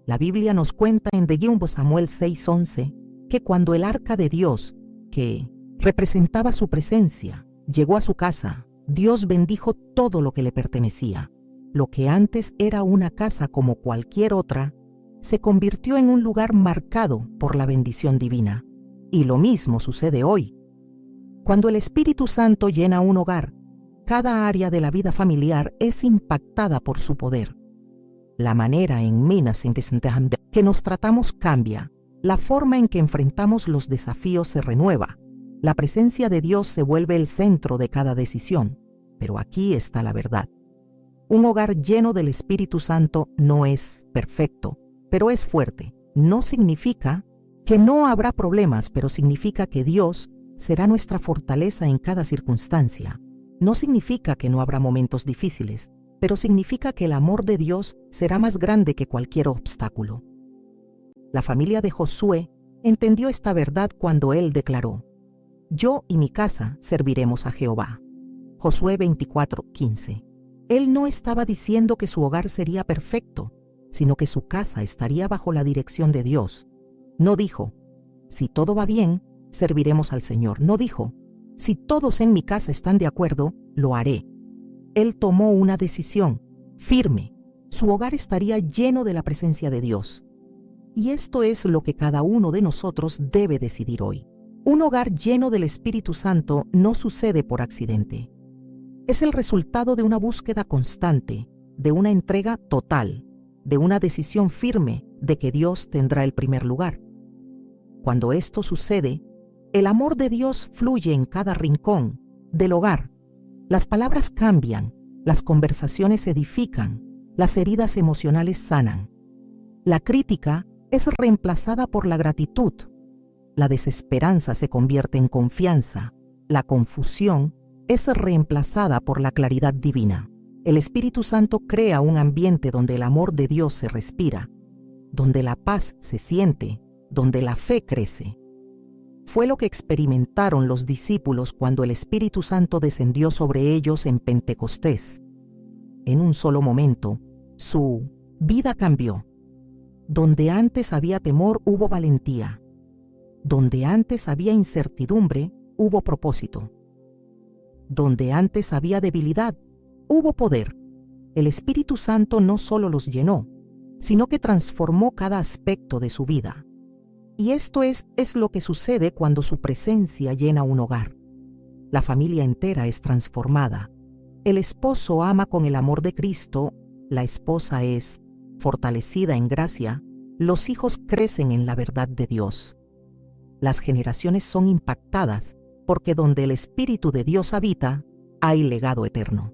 La Biblia nos cuenta en 2 Samuel 6:11 que cuando el arca de Dios, que representaba su presencia, llegó a su casa, Dios bendijo todo lo que le pertenecía. Lo que antes era una casa como cualquier otra, se convirtió en un lugar marcado por la bendición divina. Y lo mismo sucede hoy. Cuando el Espíritu Santo llena un hogar, cada área de la vida familiar es impactada por su poder. La manera en que nos tratamos cambia, la forma en que enfrentamos los desafíos se renueva, la presencia de Dios se vuelve el centro de cada decisión. Pero aquí está la verdad. Un hogar lleno del Espíritu Santo no es perfecto, pero es fuerte. No significa que no habrá problemas, pero significa que Dios será nuestra fortaleza en cada circunstancia. No significa que no habrá momentos difíciles, pero significa que el amor de Dios será más grande que cualquier obstáculo. La familia de Josué entendió esta verdad cuando él declaró: «Yo y mi casa serviremos a Jehová». Josué 24:15. Él no estaba diciendo que su hogar sería perfecto, sino que su casa estaría bajo la dirección de Dios. No dijo: «Si todo va bien, serviremos al Señor». No dijo: «Si todos en mi casa están de acuerdo, lo haré». Él tomó una decisión firme. Su hogar estaría lleno de la presencia de Dios. Y esto es lo que cada uno de nosotros debe decidir hoy. Un hogar lleno del Espíritu Santo no sucede por accidente. Es el resultado de una búsqueda constante, de una entrega total, de una decisión firme de que Dios tendrá el primer lugar. Cuando esto sucede, el amor de Dios fluye en cada rincón del hogar. Las palabras cambian, las conversaciones se edifican, las heridas emocionales sanan. La crítica es reemplazada por la gratitud. La desesperanza se convierte en confianza. La confusión es reemplazada por la claridad divina. El Espíritu Santo crea un ambiente donde el amor de Dios se respira, donde la paz se siente, donde la fe crece. Fue lo que experimentaron los discípulos cuando el Espíritu Santo descendió sobre ellos en Pentecostés. En un solo momento, su vida cambió. Donde antes había temor, hubo valentía. Donde antes había incertidumbre, hubo propósito. Donde antes había debilidad, hubo poder. El Espíritu Santo no solo los llenó, sino que transformó cada aspecto de su vida. Y esto es lo que sucede cuando su presencia llena un hogar. La familia entera es transformada. El esposo ama con el amor de Cristo, la esposa es fortalecida en gracia, los hijos crecen en la verdad de Dios. Las generaciones son impactadas porque donde el Espíritu de Dios habita, hay legado eterno.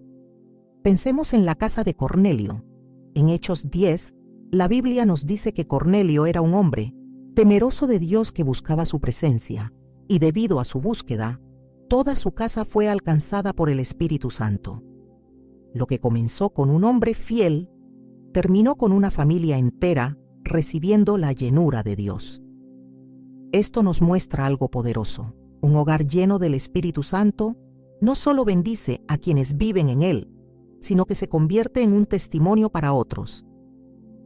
Pensemos en la casa de Cornelio. En Hechos 10, la Biblia nos dice que Cornelio era un hombre temeroso de Dios que buscaba su presencia, y debido a su búsqueda, toda su casa fue alcanzada por el Espíritu Santo. Lo que comenzó con un hombre fiel, terminó con una familia entera recibiendo la llenura de Dios. Esto nos muestra algo poderoso. Un hogar lleno del Espíritu Santo no solo bendice a quienes viven en él, sino que se convierte en un testimonio para otros.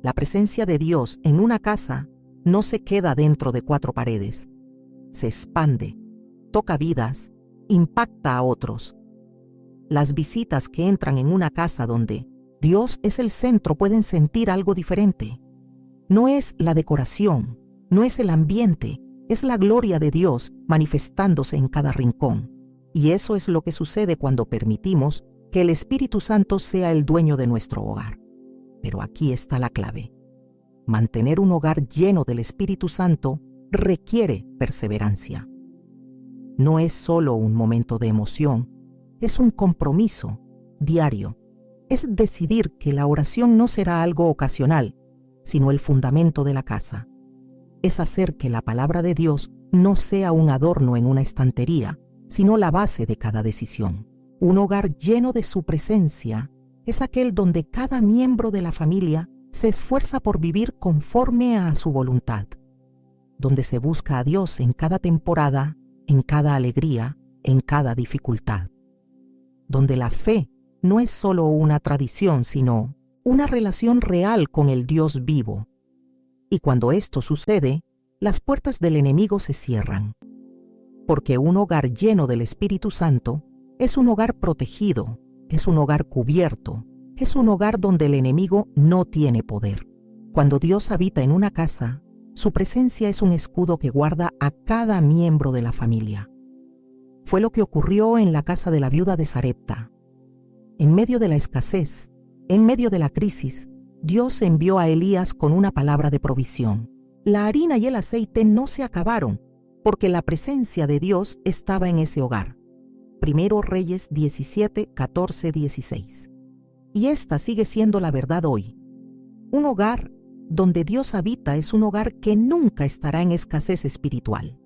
La presencia de Dios en una casa no se queda dentro de 4 paredes. Se expande, toca vidas, impacta a otros. Las visitas que entran en una casa donde Dios es el centro, pueden sentir algo diferente. No es la decoración, no es el ambiente, es la gloria de Dios manifestándose en cada rincón. Y eso es lo que sucede cuando permitimos que el Espíritu Santo sea el dueño de nuestro hogar. Pero aquí está la clave. Mantener un hogar lleno del Espíritu Santo requiere perseverancia. No es solo un momento de emoción, es un compromiso diario. Es decidir que la oración no será algo ocasional, sino el fundamento de la casa. Es hacer que la palabra de Dios no sea un adorno en una estantería, sino la base de cada decisión. Un hogar lleno de su presencia es aquel donde cada miembro de la familia se esfuerza por vivir conforme a su voluntad, donde se busca a Dios en cada temporada, en cada alegría, en cada dificultad, donde la fe no es solo una tradición, sino una relación real con el Dios vivo. Y cuando esto sucede, las puertas del enemigo se cierran, porque un hogar lleno del Espíritu Santo es un hogar protegido, es un hogar cubierto, es un hogar donde el enemigo no tiene poder. Cuando Dios habita en una casa, su presencia es un escudo que guarda a cada miembro de la familia. Fue lo que ocurrió en la casa de la viuda de Sarepta. En medio de la escasez, en medio de la crisis, Dios envió a Elías con una palabra de provisión. La harina y el aceite no se acabaron, porque la presencia de Dios estaba en ese hogar. Primero Reyes 17, 14, 16. Y esta sigue siendo la verdad hoy. Un hogar donde Dios habita es un hogar que nunca estará en escasez espiritual.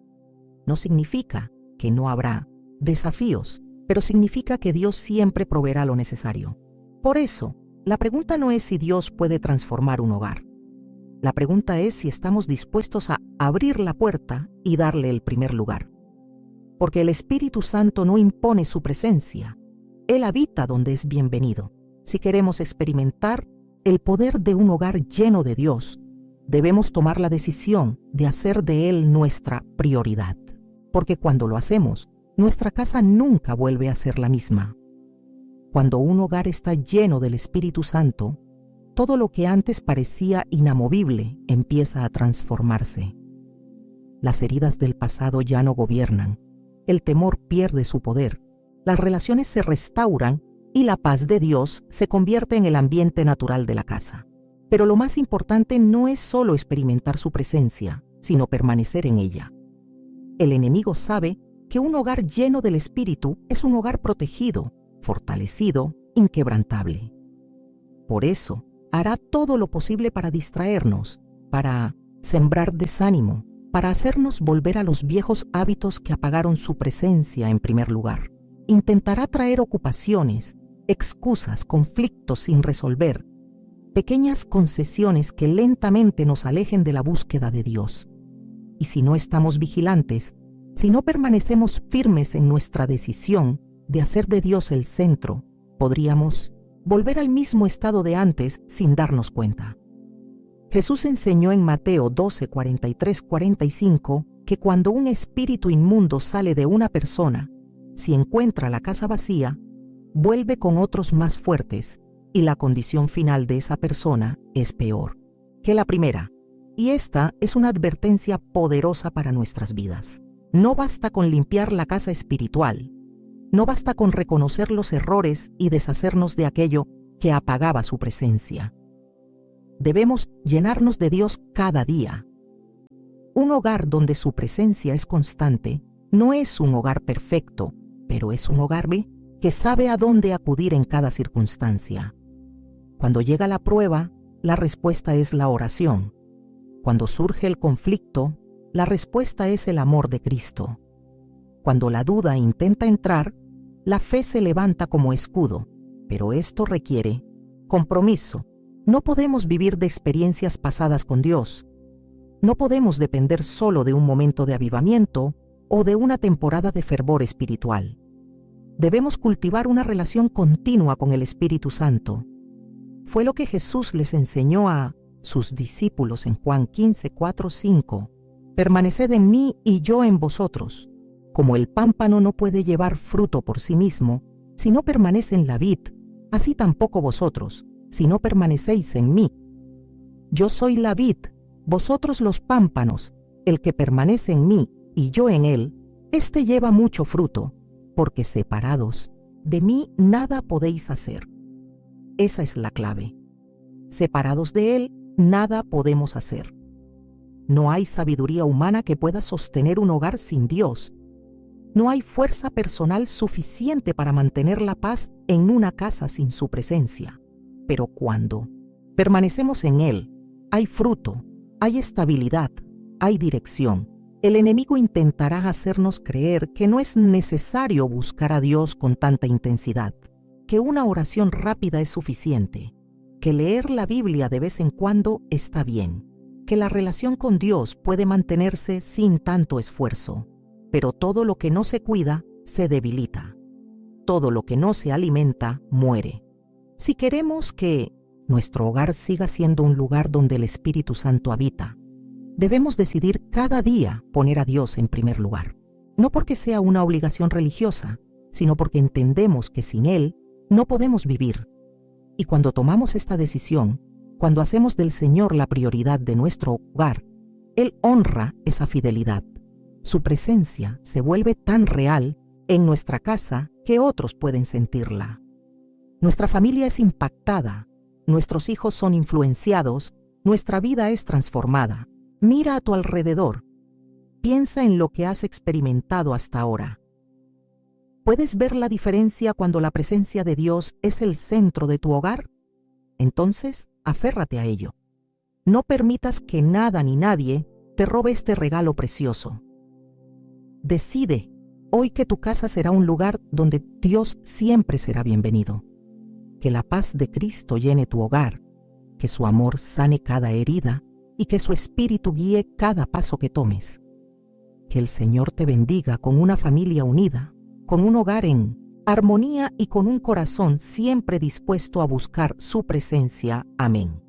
No significa que no habrá desafíos, pero significa que Dios siempre proveerá lo necesario. Por eso, la pregunta no es si Dios puede transformar un hogar. La pregunta es si estamos dispuestos a abrir la puerta y darle el primer lugar. Porque el Espíritu Santo no impone su presencia. Él habita donde es bienvenido. Si queremos experimentar el poder de un hogar lleno de Dios, debemos tomar la decisión de hacer de Él nuestra prioridad. Porque cuando lo hacemos, nuestra casa nunca vuelve a ser la misma. Cuando un hogar está lleno del Espíritu Santo, todo lo que antes parecía inamovible empieza a transformarse. Las heridas del pasado ya no gobiernan, el temor pierde su poder, las relaciones se restauran y la paz de Dios se convierte en el ambiente natural de la casa. Pero lo más importante no es solo experimentar su presencia, sino permanecer en ella. El enemigo sabe que un hogar lleno del Espíritu es un hogar protegido, fortalecido, inquebrantable. Por eso, hará todo lo posible para distraernos, para sembrar desánimo, para hacernos volver a los viejos hábitos que apagaron su presencia en primer lugar. Intentará traer ocupaciones, excusas, conflictos sin resolver, pequeñas concesiones que lentamente nos alejen de la búsqueda de Dios. Y si no estamos vigilantes, si no permanecemos firmes en nuestra decisión de hacer de Dios el centro, podríamos volver al mismo estado de antes sin darnos cuenta. Jesús enseñó en Mateo 12, 43, 45 que cuando un espíritu inmundo sale de una persona, si encuentra la casa vacía, vuelve con otros más fuertes y la condición final de esa persona es peor que la primera. Y esta es una advertencia poderosa para nuestras vidas. No basta con limpiar la casa espiritual. No basta con reconocer los errores y deshacernos de aquello que apagaba su presencia. Debemos llenarnos de Dios cada día. Un hogar donde su presencia es constante no es un hogar perfecto, pero es un hogar que sabe a dónde acudir en cada circunstancia. Cuando llega la prueba, la respuesta es la oración. Cuando surge el conflicto, la respuesta es el amor de Cristo. Cuando la duda intenta entrar, la fe se levanta como escudo, pero esto requiere compromiso. No podemos vivir de experiencias pasadas con Dios. No podemos depender solo de un momento de avivamiento o de una temporada de fervor espiritual. Debemos cultivar una relación continua con el Espíritu Santo. Fue lo que Jesús les enseñó a sus discípulos en Juan 15, 4, 5. Permaneced en mí y yo en vosotros. Como el pámpano no puede llevar fruto por sí mismo, si no permanece en la vid, así tampoco vosotros, si no permanecéis en mí. Yo soy la vid, vosotros los pámpanos. El que permanece en mí y yo en él, éste lleva mucho fruto, porque separados de mí nada podéis hacer. Esa es la clave. Separados de él, nada podemos hacer. No hay sabiduría humana que pueda sostener un hogar sin Dios. No hay fuerza personal suficiente para mantener la paz en una casa sin su presencia. Pero cuando permanecemos en él, hay fruto, hay estabilidad, hay dirección. El enemigo intentará hacernos creer que no es necesario buscar a Dios con tanta intensidad, que una oración rápida es suficiente, que leer la Biblia de vez en cuando está bien, que la relación con Dios puede mantenerse sin tanto esfuerzo. Pero todo lo que no se cuida se debilita. Todo lo que no se alimenta muere. Si queremos que nuestro hogar siga siendo un lugar donde el Espíritu Santo habita, debemos decidir cada día poner a Dios en primer lugar. No porque sea una obligación religiosa, sino porque entendemos que sin Él no podemos vivir. Y cuando tomamos esta decisión, cuando hacemos del Señor la prioridad de nuestro hogar, Él honra esa fidelidad. Su presencia se vuelve tan real en nuestra casa que otros pueden sentirla. Nuestra familia es impactada, nuestros hijos son influenciados, nuestra vida es transformada. Mira a tu alrededor, piensa en lo que has experimentado hasta ahora. ¿Puedes ver la diferencia cuando la presencia de Dios es el centro de tu hogar? Entonces, aférrate a ello. No permitas que nada ni nadie te robe este regalo precioso. Decide hoy que tu casa será un lugar donde Dios siempre será bienvenido. Que la paz de Cristo llene tu hogar, que su amor sane cada herida y que su espíritu guíe cada paso que tomes. Que el Señor te bendiga con una familia unida, con un hogar en armonía y con un corazón siempre dispuesto a buscar su presencia. Amén.